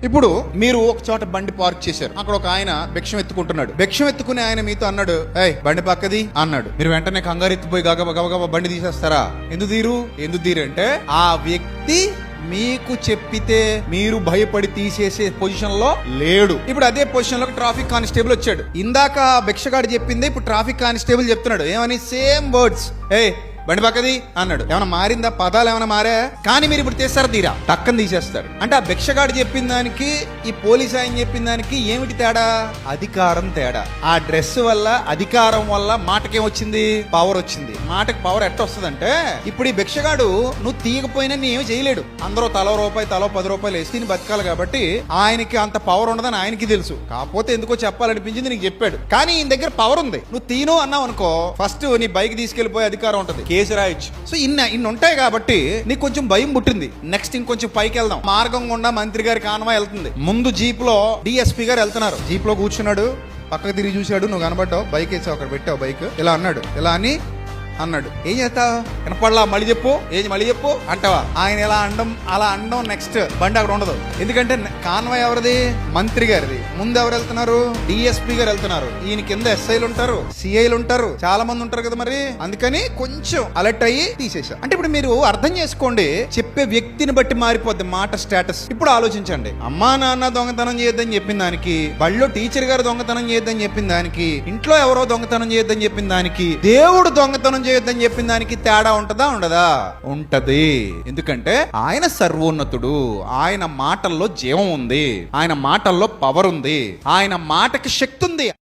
ఇప్పుడు మీరు ఒక చోట బండి పార్క్ చేశారు. అక్కడ ఒక ఆయన భిక్షం ఎత్తుకుంటున్నాడు. భిక్షం ఎత్తుకునే ఆయన మీతో అన్నాడు, ఏయ్ బండి పక్కది అన్నాడు. మీరు వెంటనే కంగారు ఎత్తిపోయి గబగబా బండి తీసేస్తారా? ఎందుకు తీరంటే ఆ వ్యక్తి మీకు చెప్పితే మీరు భయపడి తీసేసే పొజిషన్ లో లేడు. ఇప్పుడు అదే పొజిషన్ లో ట్రాఫిక్ కానిస్టేబుల్ వచ్చాడు. ఇందాక భిక్షగాడు చెప్పింది ఇప్పుడు ట్రాఫిక్ కానిస్టేబుల్ చెప్తున్నాడు. ఏమని? Same words. ఏయ్ బండి పక్కది అన్నాడు. ఏమైనా మారిందా? పదాలు ఏమైనా మారా? కానీ మీరు ఇప్పుడు తీస్తారా? తీరా టక్కని తీసేస్తారు. అంటే ఆ భిక్షగాడు చెప్పిన దానికి ఈ పోలీస్ ఆయన చెప్పిన దానికి ఏమిటి తేడా? అధికారం తేడా. ఆ డ్రెస్ వల్ల, అధికారం వల్ల మాటకేం వచ్చింది? పవర్ వచ్చింది. మాటకి పవర్ ఎట్ట వస్తుందంటే, ఇప్పుడు ఈ భిక్షగాడు నువ్వు తీయకపోయినా నీ ఏమి చేయలేడు. అందరూ తలో రూపాయి, తలో 10 రూపాయలు వేసి తిని బతకాలి కాబట్టి ఆయనకి అంత పవర్ ఉండదని ఆయనకి తెలుసు. కాకపోతే ఎందుకో చెప్పాలనిపించింది, నీకు చెప్పాడు. కానీ ఈయన దగ్గర పవర్ ఉంది. నువ్వు తీను అన్నావు అనుకో, ఫస్ట్ నీ బైక్ తీసుకెళ్లిపోయే అధికారం ఉంటుంది, కేసు రాయొచ్చు. సో ఇన్ని ఉంటాయి కాబట్టి నీకు కొంచెం భయం పుట్టింది. నెక్స్ట్ ఇంకొంచెం పైకి వెళ్దాం. మార్గం గుండా మంత్రి గారి కాన్వా వెళ్తుంది. ముందు జీప్ లో డిఎస్పీ గారు వెళ్తున్నారు. జీప్ లో కూర్చున్నాడు, పక్కకు తిరిగి చూశాడు, నువ్వు కనబడ్డావు, బైక్ వేసావు, అక్కడ పెట్టావు బైక్. ఇలా అన్నాడు, ఇలా అని అన్నాడు. ఏం చేస్తావు? వినపడలా? మళ్ళీ చెప్పు అంటావా? ఆయన ఎలా అలా అండం నెక్స్ట్ బండి అక్కడ ఉండదు. ఎందుకంటే కాన్వాయ్ ఎవరిది? మంత్రి గారిది. ముందు ఎవరు వెళ్తున్నారు? డిఎస్పీ గారు వెళ్తున్నారు. ఈయన కింద ఎస్ఐలు ఉంటారు, సిఐలు ఉంటారు, చాలా మంది ఉంటారు కదా. మరి అందుకని కొంచెం అలర్ట్ అయ్యి తీసేశారు. అంటే ఇప్పుడు మీరు అర్థం చేసుకోండి, చెప్పే వ్యక్తిని బట్టి మారిపోద్ది మాట స్టేటస్. ఇప్పుడు ఆలోచించండి, అమ్మా నాన్న దొంగతనం చేయొద్దని చెప్పిన దానికి, బళ్ళో టీచర్ గారు దొంగతనం చేయొద్దని చెప్పిన దానికి, ఇంట్లో ఎవరో దొంగతనం చేయొద్దని చెప్పిన దానికి, దేవుడు దొంగతనం చేయొద్దని చెప్పిన దానికి తేడా ఉంటదా? ఉండదా? ఉంటది. ఎందుకంటే ఆయన సర్వోన్నతుడు. ఆయన మాటల్లో జీవం ఉంది, ఆయన మాటల్లో పవర్ ఉంది, ఆయన మాటకి శక్తి ఉంది.